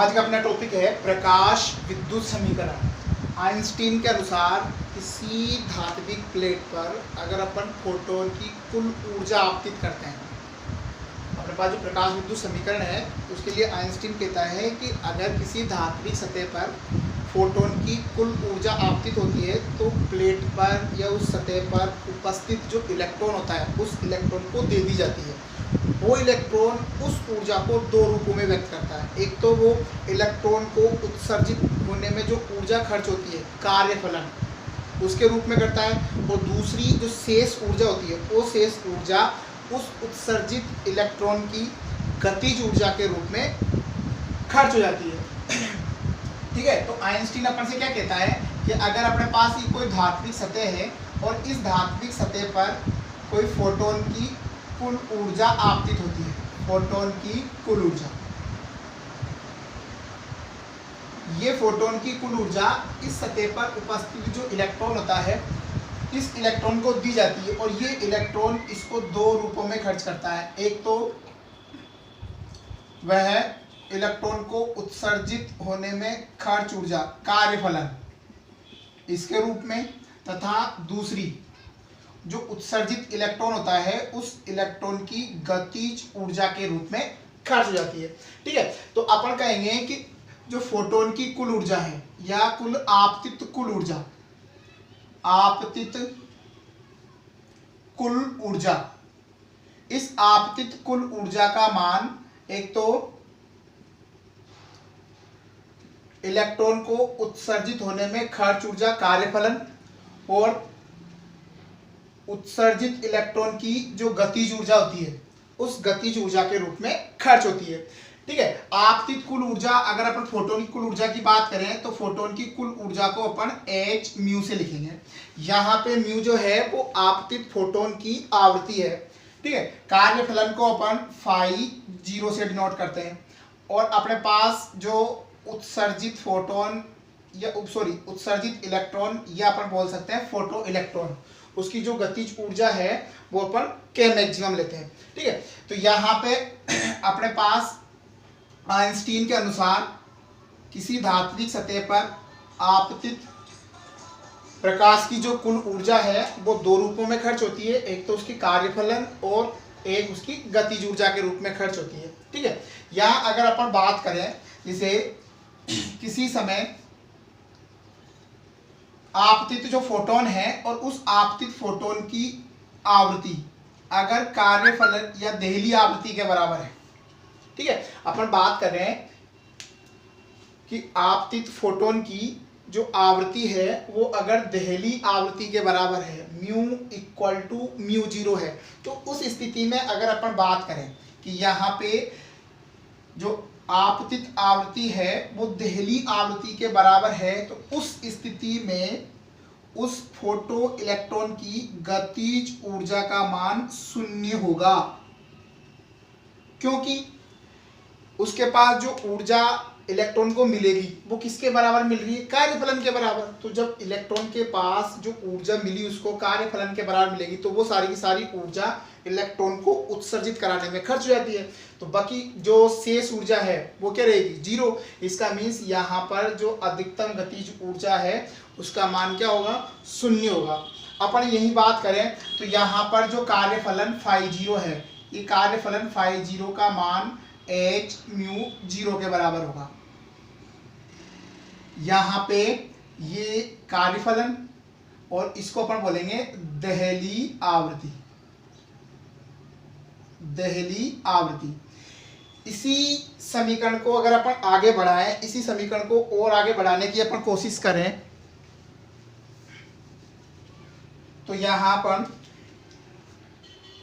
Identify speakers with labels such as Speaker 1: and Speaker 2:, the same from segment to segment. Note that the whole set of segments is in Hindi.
Speaker 1: आज का अपना टॉपिक है प्रकाश विद्युत समीकरण। आइंस्टीन के अनुसार किसी धात्विक प्लेट पर अगर अपन फोटोन की कुल ऊर्जा आपतित करते हैं, अपने पास जो प्रकाश विद्युत समीकरण है उसके लिए आइंस्टीन कहता है कि अगर किसी धात्विक सतह पर फोटोन की कुल ऊर्जा आपतित होती है तो प्लेट पर या उस सतह पर उपस्थित जो इलेक्ट्रॉन होता है उस इलेक्ट्रॉन को दे दी जाती है। वो इलेक्ट्रॉन उस ऊर्जा को दो रूपों में व्यक्त करता है। एक तो वो इलेक्ट्रॉन को उत्सर्जित होने में जो ऊर्जा खर्च होती है कार्यफलन, उसके रूप में करता है, और दूसरी जो शेष ऊर्जा होती है वो शेष ऊर्जा उस उत्सर्जित इलेक्ट्रॉन की गतिज ऊर्जा के रूप में खर्च हो जाती है। ठीक है, तो आइंस्टीन अपन से क्या कहता है कि अगर अपने पास ही कोई धात्विक सतह है और इस धात्विक सतह पर कोई फोटोन की कुल ऊर्जा आपतित होती है, फोटोन की कुल ऊर्जा, ये फोटोन की कुल ऊर्जा इस सतह पर उपस्थित जो इलेक्ट्रॉन होता है इस इलेक्ट्रॉन को दी जाती है, और ये इलेक्ट्रॉन इसको दो रूपों में खर्च करता है। एक तो वह इलेक्ट्रॉन को उत्सर्जित होने में खर्च ऊर्जा कार्यफलन इसके रूप में, तथा दूसरी जो उत्सर्जित इलेक्ट्रॉन होता है उस इलेक्ट्रॉन की गतिज ऊर्जा के रूप में खर्च हो जाती है। ठीक है, तो अपन कहेंगे कि जो फोटोन की कुल ऊर्जा है या कुल आपतित कुल ऊर्जा, आपतित कुल ऊर्जा, इस आपतित कुल ऊर्जा का मान एक तो इलेक्ट्रॉन को उत्सर्जित होने में खर्च ऊर्जा कार्यफलन और उत्सर्जित इलेक्ट्रॉन की जो गतिज ऊर्जा होती है उस गतिज ऊर्जा के रूप में खर्च होती है। ठीक है, आपतित कुल ऊर्जा, अगर अपन फोटोन की कुल ऊर्जा की बात करें तो फोटोन की कुल ऊर्जा को अपन h म्यू से लिखेंगे। यहाँ पे म्यू जो है वो आपतित फोटोन की आवृत्ति है। ठीक है, कार्यफलन को अपन फाई 0 से डिनोट करते हैं, और अपने पास जो उत्सर्जित फोटोन या उत्सर्जित इलेक्ट्रॉन या अपन बोल सकते हैं फोटो इलेक्ट्रॉन, उसकी जो गतिज ऊर्जा है वो अपन के मैक्सिमम लेते हैं। ठीक है, तो यहाँ पे अपने पास आइंस्टीन के अनुसार किसी धात्विक सतह पर आपतित प्रकाश की जो कुल ऊर्जा है वो दो रूपों में खर्च होती है, एक तो उसकी कार्यफलन और एक उसकी गतिज ऊर्जा के रूप में खर्च होती है। ठीक है, यहाँ अगर अपन बात करें जैसे किसी समय आपतित जो फोटोन है और उस आपतित फोटोन की आवृत्ति अगर कार्यफलन या देहली आवृत्ति के बराबर है। ठीक है, अपन बात कर रहे हैं कि आपतित फोटोन की जो आवृत्ति है वो अगर देहली आवृत्ति के बराबर है, म्यू इक्वल टू म्यू 0 है, तो उस स्थिति में अगर अपन बात करें कि यहाँ पे जो आपतित आवृत्ति है वो देहली आवृत्ति के बराबर है, तो उस स्थिति में उस फोटो इलेक्ट्रॉन की गतिज ऊर्जा का मान 0 होगा, क्योंकि उसके पास जो ऊर्जा इलेक्ट्रॉन को मिलेगी वो किसके बराबर मिल रही है, कार्यफलन के बराबर। तो जब इलेक्ट्रॉन के पास जो ऊर्जा मिली उसको कार्यफलन के बराबर मिलेगी तो वो सारी की सारी ऊर्जा इलेक्ट्रॉन को उत्सर्जित कराने में खर्च हो जाती है, तो बाकी जो शेष ऊर्जा है वो क्या रहेगी, 0। इसका मीन्स यहाँ पर जो अधिकतम गतिज ऊर्जा है उसका मान क्या होगा, 0 होगा। अपन यही बात करें तो यहाँ पर जो कार्यफलन फाई 0 है, ये कार्यफलन फाई 0 का मान h म्यू 0 के बराबर होगा। यहाँ पे ये कार्यफलन और इसको अपन बोलेंगे देहली आवृत्ति, देहली आवृत्ति। इसी समीकरण को अगर अपन आगे बढ़ाएं, इसी समीकरण को और आगे बढ़ाने की अपन कोशिश करें तो यहाँ पर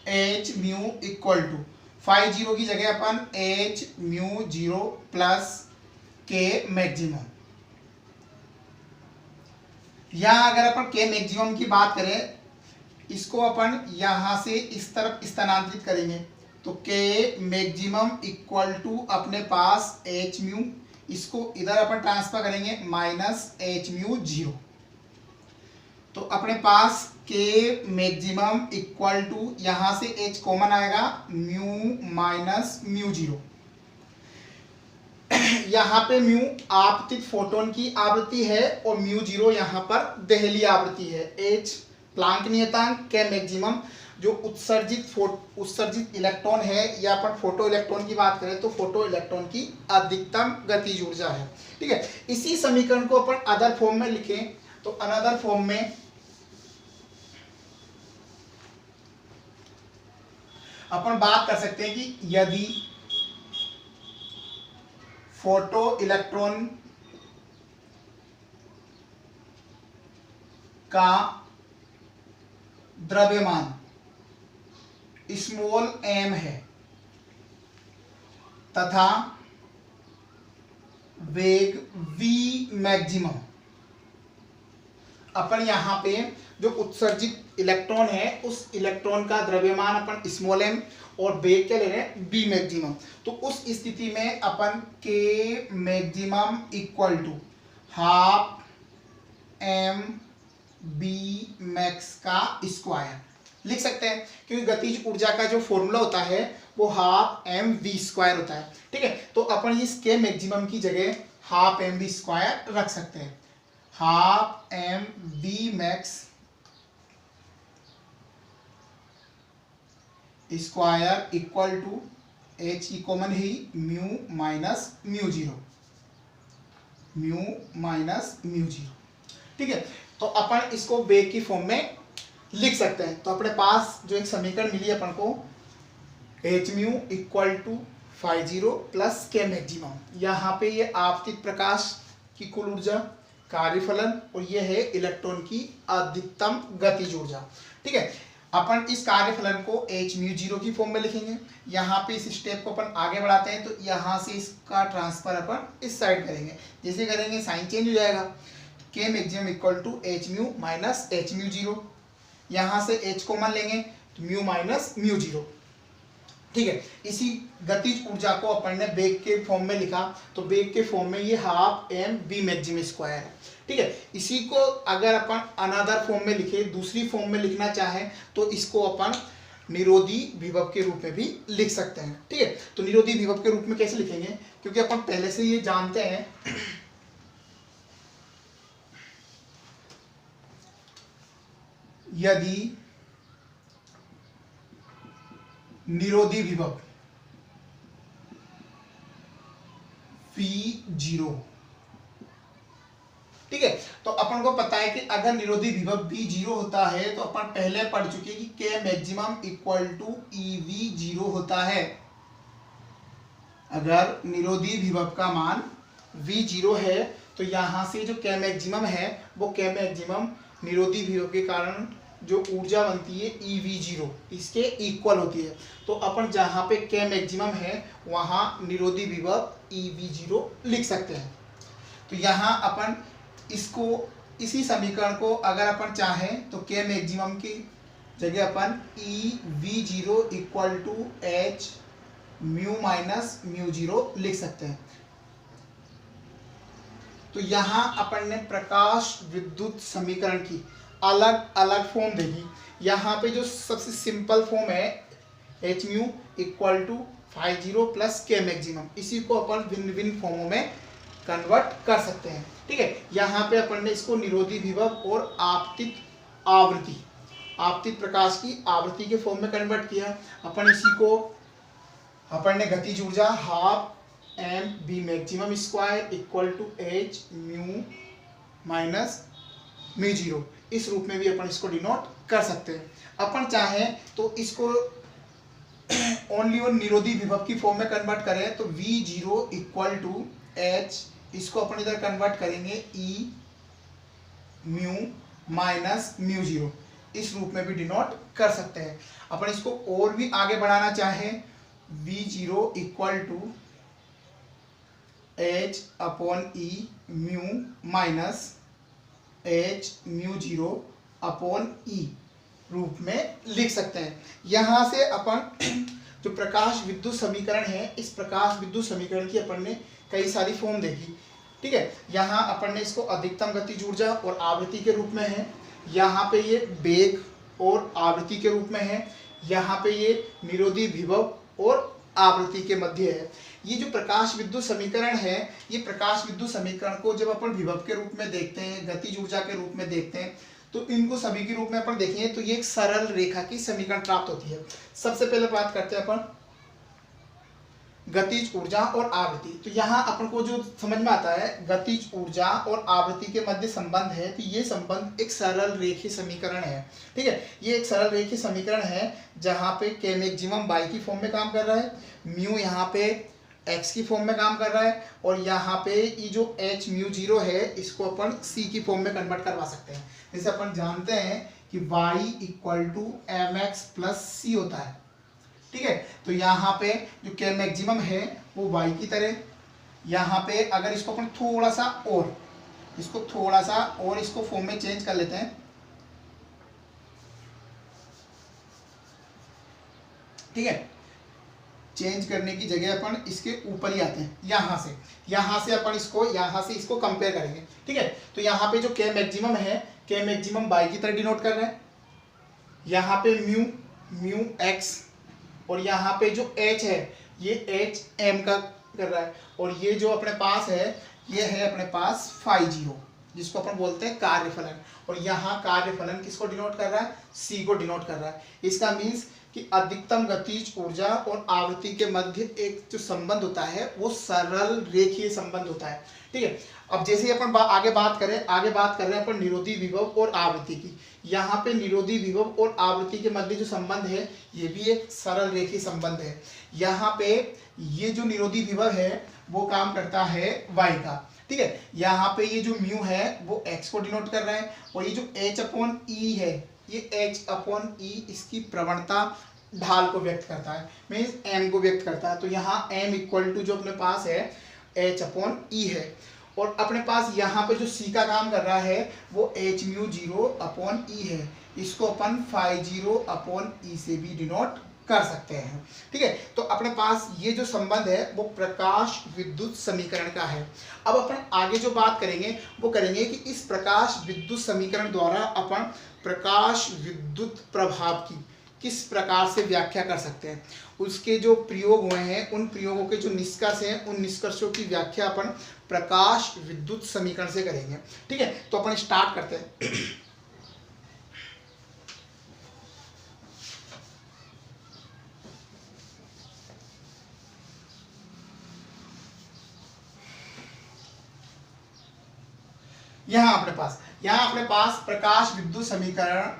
Speaker 1: h mu equal to phi 0 की जगह अपन h mu 0 plus K maximum, यहाँ अगर अपन के मैक्सिमम की बात करें इसको अपन यहाँ से इस तरफ स्थानांतरित करेंगे तो के मैक्सिमम इक्वल टू अपने पास h म्यू, इसको इधर अपन ट्रांसफर करेंगे माइनस h म्यू 0, तो अपने पास के मैक्सिमम इक्वल टू यहाँ से h कॉमन आएगा म्यू माइनस म्यू 0। यहाँ पे म्यू आपतित फोटोन की आवृत्ति है और म्यू जीरो यहाँ पर देहली आवृत्ति है। एच प्लांक नियतांक, के मैक्सिमम जो उत्सर्जित इलेक्ट्रॉन है, या अपन फोटो इलेक्ट्रॉन की बात करें तो फोटो इलेक्ट्रॉन की अधिकतम गतिज ऊर्जा है। ठीक है, इसी समीकरण को अपन अदर फॉर्म में लिखें तो अनदर फॉर्म में अपन बात कर सकते हैं कि यदि फोटो इलेक्ट्रॉन का द्रव्यमान स्मॉल m है तथा वेग v मैक्सिमम, अपन यहां पे जो उत्सर्जित इलेक्ट्रॉन है उस इलेक्ट्रॉन का द्रव्यमान अपन स्मॉल m और वेग क्या ले रहे हैं v मैक्सिमम, तो उस स्थिति में अपन k maximum equal to half m b max का स्क्वायर लिख सकते हैं, क्योंकि गतिज ऊर्जा का जो फॉर्मूला होता है वो हाफ एम वी स्क्वायर होता है। ठीक है, तो अपन इस के मैक्सिमम की जगह हाफ एम वी स्क्वायर रख सकते हैं। Half M v max square equal to h की कॉमन ही mu minus mu zero, mu minus mu zero. ठीक है, तो अपन इसको वेग की फॉर्म में लिख सकते हैं। तो अपने पास जो एक समीकरण मिली अपन को H mu equal to 50 plus K maximum, यहाँ पे ये आपतित प्रकाश की कुल ऊर्जा, कार्यफलन, और ये है इलेक्ट्रॉन की अधिकतम गतिज ऊर्जा। ठीक है, अपन इस कार्यफलन को एच म्यू जीरो की फॉर्म में लिखेंगे। यहाँ पे इस स्टेप को अपन आगे बढ़ाते हैं तो यहाँ से इसका ट्रांसफर अपन इस साइड करेंगे, जैसे करेंगे साइन चेंज हो जाएगा। K maximum equal to H mu minus H mu zero, यहाँ से h कॉमन लेंगे तो म्यू माइनस म्यू जीरो। ठीक है, इसी गतिज ऊर्जा को अपन ने वेग के फॉर्म में लिखा, तो वेग के फॉर्म में ये half M V maximum square है। ठीक है, इसी को अगर अपन अनदर फॉर्म में लिखे, दूसरी फॉर्म में लिखना चाहें तो इसको अपन निरोधी विभव के रूप में भी लिख सकते हैं। ठीक है, तो निरोधी विभव के रूप में कैसे लिखेंगे, क्योंकि अपन पहले से ये जानते हैं यदि निरोधी विभव V0, ठीक है, तो अपन को पता है कि अगर निरोधी विभव V0 होता है तो अपन पहले पढ़ चुके कि K maximum equal to EV0 होता है। अगर निरोधी विभव का मान V0 है तो यहां से जो K मैक्सिमम है वो K मैक्सिमम निरोधी विभव के कारण जो ऊर्जा बनती है EV0 इसके इक्वल होती है। तो अपन जहां पे K मैक्सिमम है वहां निरोधी विभव EV0 लिख सकते हैं। तो यहाँ अपन इसको, इसी समीकरण को अगर अपन चाहें तो K मैक्सिमम की जगह अपन EV0 equal to H mu minus mu zero लिख सकते हैं। तो यहाँ अपन ने प्रकाश विद्युत समीकरण की अलग अलग फॉर्म देखी। यहाँ पे जो सबसे सिंपल फॉर्म है H mu equal to 50 plus K maximum, इसी को अपन भिन्न भिन्न फॉर्मों में कन्वर्ट कर सकते हैं। ठीक है, यहाँ पे अपन ने इसको निरोधी विभव और आपतित आवृत्ति, आपतित प्रकाश की आवृत्ति के फॉर्म में कन्वर्ट किया। अपन इसी को अपन ने गतिज ऊर्जा half M B maximum square equal to H mu minus mu zero, इस रूप में भी अपन इसको डिनोट कर सकते हैं। अपन चाहें तो इसको ओनली और निरोधी विभव की फॉर्म में कन्वर्ट करें तो V0 इक्वल टू एच, इसको अपन इधर कन्वर्ट करेंगे E mu minus mu zero, इस रूप में भी डिनोट कर सकते हैं। अपन इसको और भी आगे बढ़ाना चाहें V0 equal to H upon E mu minus H mu zero upon E रूप में लिख सकते हैं। यहाँ से अपन जो प्रकाश विद्युत समीकरण है, इस प्रकाश विद्युत समीकरण की अपन ने कई सारी फॉर्म देखी। ठीक है, यहाँ अपन ने इसको अधिकतम गतिज ऊर्जा और आवृत्ति के रूप में है, यहाँ पे ये वेग और आवृत्ति के रूप में है, यहाँ पे ये निरोधी विभव और आवृत्ति के मध्य है। ये जो प्रकाश विद्युत समीकरण है, ये प्रकाश विद्युत समीकरण को जब अपन विभव के रूप में देखते हैं, गतिज ऊर्जा के रूप में देखते हैं, तो इनको सभी के रूप में अपन देखेंगे तो ये एक सरल रेखा की समीकरण प्राप्त होती है। सबसे पहले बात करते हैं अपन गतिज ऊर्जा और आवृत्ति। तो यहाँ अपन को जो समझ में आता है गतिज ऊर्जा और आवृत्ति के मध्य संबंध है, तो ये संबंध एक सरल रेखीय समीकरण है। ठीक है, ये एक सरल रेखीय समीकरण है जहाँ पे के मैक्सिमम y की फॉर्म में काम कर रहा है, म्यू यहाँ पे x की फॉर्म में काम कर रहा है, और यहाँ पे ये जो h म्यू जीरो है इसको अपन c की फॉर्म में कन्वर्ट करवा सकते हैं। जैसे अपन जानते हैं कि y equal to mx plus c होता है। ठीक है, तो यहाँ पे जो के मैक्सिमम है वो y की तरह, यहाँ पे अगर इसको अपन थोड़ा सा और इसको फॉर्म में चेंज कर लेते हैं। ठीक है, चेंज करने की जगह अपन इसके ऊपर ही आते हैं, यहाँ से अपन इसको कंपेयर करेंगे। ठीक है, तो यहाँ पे जो के मैक्सिमम है, के मैक्सिमम y की तरह डिनोट कर रहे हैं, यहाँ पे म्यू x, और यहाँ पे जो h है ये h m का कर रहा है, और ये जो अपने पास है ये है अपने पास फाई जीरो, जिसको अपन बोलते हैं कार्यफलन, और यहाँ कार्यफलन किसको डिनोट कर रहा है, c को डिनोट कर रहा है। इसका मीन्स कि अधिकतम गतिज ऊर्जा और आवृत्ति के मध्य एक जो संबंध होता है वो सरल रेखीय संबंध होता है। ठीक है, अब जैसे ही अपन आगे बात कर रहे हैं अपन निरोधी विभव और आवृत्ति की। यहाँ पे निरोधी विभव और आवृत्ति के मध्य जो संबंध है ये भी एक सरल रेखीय संबंध है। यहाँ पे ये जो निरोधी विभव है वो काम करता है y का। ठीक है, यहाँ पे ये जो म्यू है वो x को डिनोट कर रहा है, और ये जो h अपॉन ई है ये h अपॉन ई इसकी प्रवणता ढाल को व्यक्त करता है, मीन्स m को व्यक्त करता है। तो यहाँ m इक्वल टू जो अपने पास है h अपॉन ई है, और अपने पास यहाँ पे जो c का काम कर रहा है वो h म्यू जीरो अपॉन ई है, इसको अपन फाई जीरो अपॉन ई से भी डिनोट कर सकते हैं। ठीक है, तो अपने पास ये जो संबंध है वो प्रकाश विद्युत समीकरण का है। अब अपन आगे जो बात करेंगे वो करेंगे कि इस प्रकाश विद्युत समीकरण द्वारा अपन प्रकाश विद्युत प्रभाव की किस प्रकार से व्याख्या कर सकते हैं, उसके जो प्रयोग हुए हैं उन प्रयोगों के जो निष्कर्ष हैं उन निष्कर्षों की व्याख्या अपन प्रकाश विद्युत समीकरण से करेंगे। ठीक है, तो अपन स्टार्ट करते हैं। यहाँ अपने पास प्रकाश विद्युत समीकरण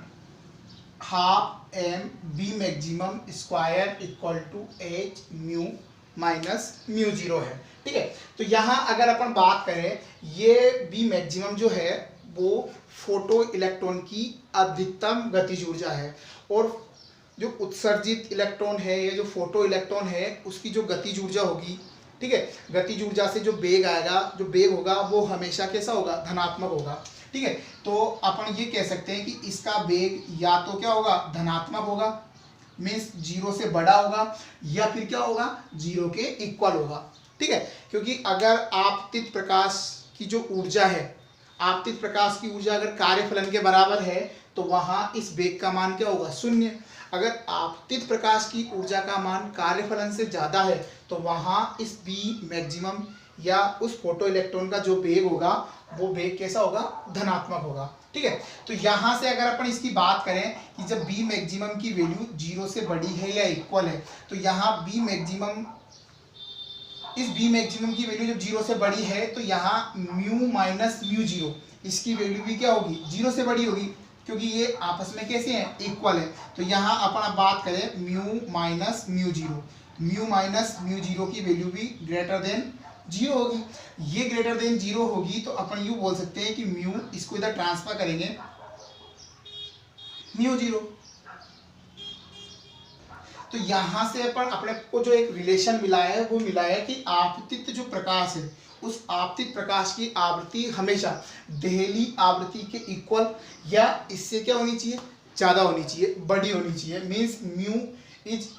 Speaker 1: half M B maximum square equal to H mu minus mu zero है। ठीक है, तो यहाँ अगर अपन बात करें ये बी मैक्सिमम जो है वो फोटो इलेक्ट्रॉन की अधिकतम गतिज ऊर्जा है, और जो उत्सर्जित इलेक्ट्रॉन है या जो फोटो इलेक्ट्रॉन है उसकी जो गतिज ऊर्जा होगी, ठीक है, गतिज ऊर्जा से जो वेग आएगा, जो वेग होगा वो हमेशा कैसा होगा, धनात्मक होगा। ठीक है, तो अपन ये कह सकते हैं कि इसका वेग या तो क्या होगा, धनात्मक होगा, मीन्स जीरो से बड़ा होगा, या फिर क्या होगा, जीरो के इक्वल होगा। ठीक है, क्योंकि अगर आपतित प्रकाश की जो ऊर्जा है, आपतित प्रकाश की ऊर्जा अगर कार्यफलन के बराबर है तो वहाँ इस वेग का मान क्या होगा, शून्य। अगर आपतित प्रकाश की ऊर्जा का मान कार्यफलन से ज़्यादा है तो वहाँ इस बी मैक्सिमम या उस फोटो इलेक्ट्रॉन का जो वेग होगा वो वेग कैसा होगा, धनात्मक होगा। ठीक है, तो यहाँ से अगर अपन इसकी बात करें कि जब बी मैक्सिमम की वैल्यू जीरो से बड़ी है या इक्वल है, तो यहाँ बी मैक्सिमम, इस बी मैक्सिमम की वैल्यू जब जीरो से बड़ी है तो यहाँ म्यू माइनस म्यू जीरो इसकी वैल्यू भी क्या होगी, जीरो से बड़ी होगी, क्योंकि ये आपस में कैसे हैं, इक्वल है। तो यहाँ अपन अब बात करें म्यू माइनस म्यू जीरो की वैल्यू भी ग्रेटर देन जीरो होगी। ये ग्रेटर देन जीरो होगी तो अपन यूँ बोल सकते हैं कि म्यू, इसको इधर ट्रांसफर करेंगे म्यू जीरो। तो यहाँ से अपन अपने को जो एक रिलेशन मिला है वो मिला है कि आपतित जो प्रकाश है उस आपतित प्रकाश की आवृत्ति हमेशा देहली आवृत्ति के इक्वल या इससे क्या होनी चाहिए, ज़्यादा होनी चाहिए, बड़ी होनी चाहिए, means mu is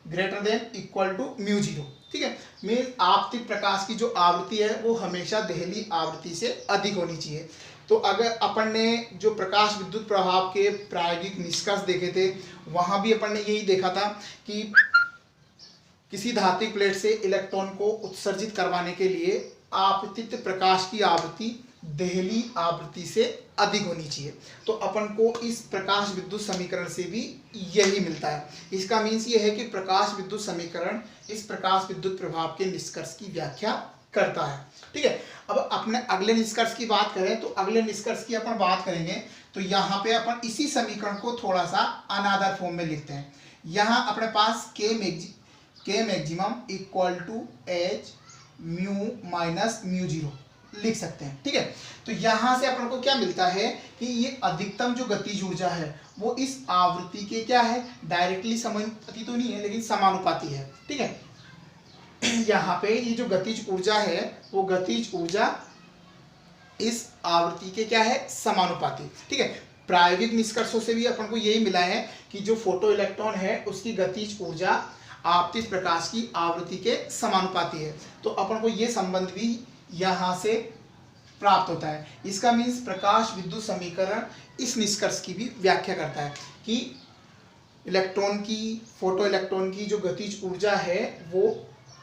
Speaker 1: greater than equal to mu zero. ठीक है, मीन्स आपतित प्रकाश की जो आवृत्ति है वो हमेशा देहली आवृत्ति से अधिक होनी चाहिए। तो अगर अपन ने जो प्रकाश विद्युत प्रभाव के प्रायोगिक निष्कर्ष देखे थे वहाँ भी अपन ने यही देखा था कि किसी धात्विक प्लेट से इलेक्ट्रॉन को उत्सर्जित करवाने के लिए आपतित प्रकाश की आवृत्ति देहली आवृत्ति से अधिक होनी चाहिए। तो अपन को इस प्रकाश विद्युत समीकरण से भी यही मिलता है। इसका मीन्स ये है कि प्रकाश विद्युत समीकरण इस प्रकाश विद्युत प्रभाव के निष्कर्ष की व्याख्या करता है। ठीक है, अब अपने अगले निष्कर्ष की बात करें तो अगले निष्कर्ष की अपन बात करेंगे तो यहाँ पे अपन इसी समीकरण को थोड़ा सा अनादर फॉर्म में लिखते हैं। यहाँ अपने पास K maximum equal to H mu minus mu zero लिख सकते हैं। ठीक है, तो यहां से अपन को क्या मिलता है कि ये अधिकतम जो गतिज ऊर्जा है वो इस आवृत्ति के क्या है, डायरेक्टली समानुपाती तो नहीं है लेकिन समानुपाती है। ठीक है, यहाँ पे ये जो गतिज ऊर्जा है वो गतिज ऊर्जा इस आवृत्ति के क्या है, समानुपाती। ठीक है, प्रायोगिक निष्कर्षों से भी अपन को यही मिला है कि जो फोटो इलेक्ट्रॉन है उसकी गतिज ऊर्जा आपतित प्रकाश की आवृत्ति के समानुपाती है। तो अपन को ये संबंध भी यहाँ से प्राप्त होता है। इसका मीन्स प्रकाश विद्युत समीकरण इस निष्कर्ष की भी व्याख्या करता है कि इलेक्ट्रॉन की, फोटो इलेक्ट्रॉन की जो गतिज ऊर्जा है वो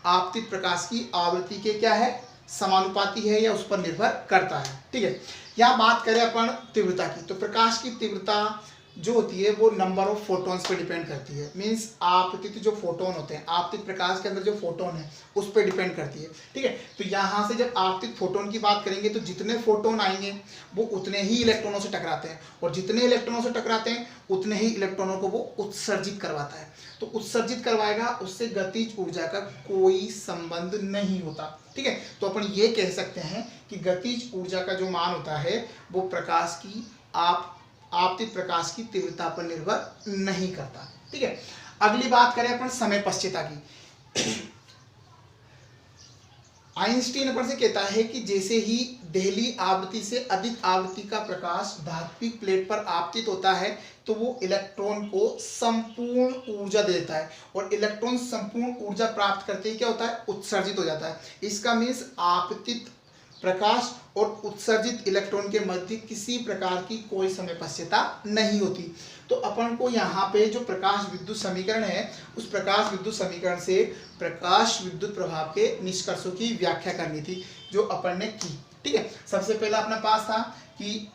Speaker 1: आपतित प्रकाश की आवृत्ति के क्या है, समानुपाती है या उस पर निर्भर करता है। ठीक है, यहाँ बात करें अपन तीव्रता की, तो प्रकाश की तीव्रता जो होती है वो नंबर ऑफ फोटॉन्स पे डिपेंड करती है। मीन्स आपतित जो फोटोन होते हैं, आपतित प्रकाश के अंदर जो फोटोन है उस पर डिपेंड करती है। ठीक है, तो यहाँ से जब आपतित फोटोन की बात करेंगे तो जितने फोटोन आएंगे वो उतने ही इलेक्ट्रॉनों से टकराते हैं, और जितने इलेक्ट्रॉनों से टकराते हैं उतने ही इलेक्ट्रॉनों को वो उत्सर्जित करवाता है। तो उत्सर्जित करवाएगा, उससे गतिज ऊर्जा का कोई संबंध नहीं होता। ठीक है, तो अपन ये कह सकते हैं कि गतिज ऊर्जा का जो मान होता है वो प्रकाश की आपतित प्रकाश की तीव्रता पर निर्भर नहीं करता। ठीक है, अगली बात करें अपन समय पश्चिता की। आइंस्टीन अपन से कहता है कि जैसे ही देहली आवृत्ति से अधिक आवृत्ति का प्रकाश धात्विक प्लेट पर आपतित होता है तो वो इलेक्ट्रॉन को संपूर्ण ऊर्जा दे देता है, और इलेक्ट्रॉन संपूर्ण ऊर्जा प्राप्त करते ही क्या होता है, उत्सर्जित हो जाता है। इसका मीन्स आपतित प्रकाश और उत्सर्जित इलेक्ट्रॉन के मध्य किसी प्रकार की कोई समय पश्चिता नहीं होती। तो अपन को यहाँ पे जो प्रकाश विद्युत समीकरण है उस प्रकाश विद्युत समीकरण से प्रकाश विद्युत प्रभाव के निष्कर्षों की व्याख्या करनी थी जो अपन ने की। ठीक है, सबसे पहला अपने पास था कि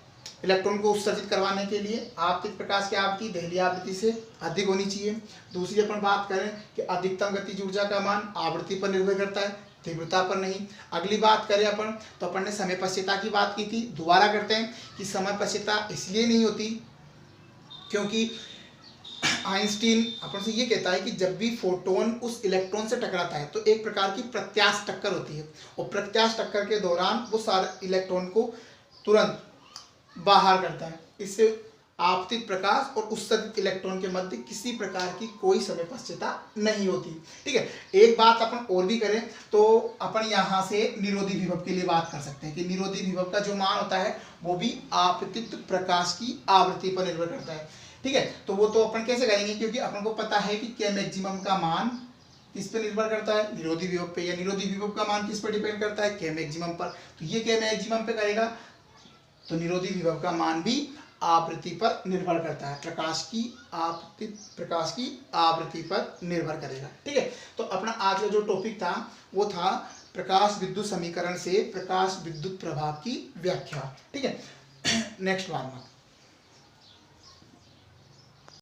Speaker 1: इलेक्ट्रॉन को उत्सर्जित करवाने के लिए आपतित प्रकाश की आवृत्ति देहली आवृत्ति से अधिक होनी चाहिए। दूसरी अपन बात करें कि अधिकतम गतिज ऊर्जा का मान आवृत्ति पर निर्भर करता है, तीव्रता पर नहीं। अगली बात करें अपन तो अपन ने समय पश्चिता की बात की थी। दोबारा करते हैं कि समय पश्चिता इसलिए नहीं होती क्योंकि आइंस्टीन अपन से ये कहता है कि जब भी फोटोन उस इलेक्ट्रॉन से टकराता है तो एक प्रकार की प्रत्यास्थ टक्कर होती है, और प्रत्यास्थ टक्कर के दौरान वो सारे इलेक्ट्रॉन को तुरंत बाहर करता है। इससे आपतित प्रकाश और उत्सर्जित इलेक्ट्रॉन के मध्य किसी प्रकार की कोई समय पश्चिता नहीं होती। ठीक है, एक बात अपन और भी करें तो अपन यहाँ से निरोधी विभव के लिए बात कर सकते हैं कि निरोधी विभव का जो मान होता है वो भी आपतित प्रकाश की आवृत्ति पर निर्भर करता है। ठीक है, तो वो तो अपन कैसे करेंगे, क्योंकि अपन को पता है कि के मैक्सिमम का मान किस पे निर्भर करता है, निरोधी विभव पे, या निरोधी विभव का मान किस पर डिपेंड करता है, के मैक्सिमम पर। तो ये के मैक्सिमम पे करेगा तो निरोधी विभव का मान भी आवृत्ति पर निर्भर करता है, प्रकाश की आवृत्ति पर निर्भर करेगा। ठीक है, तो अपना आज का जो टॉपिक था वो था प्रकाश विद्युत समीकरण से प्रकाश विद्युत प्रभाव की व्याख्या। ठीक है, नेक्स्ट बार में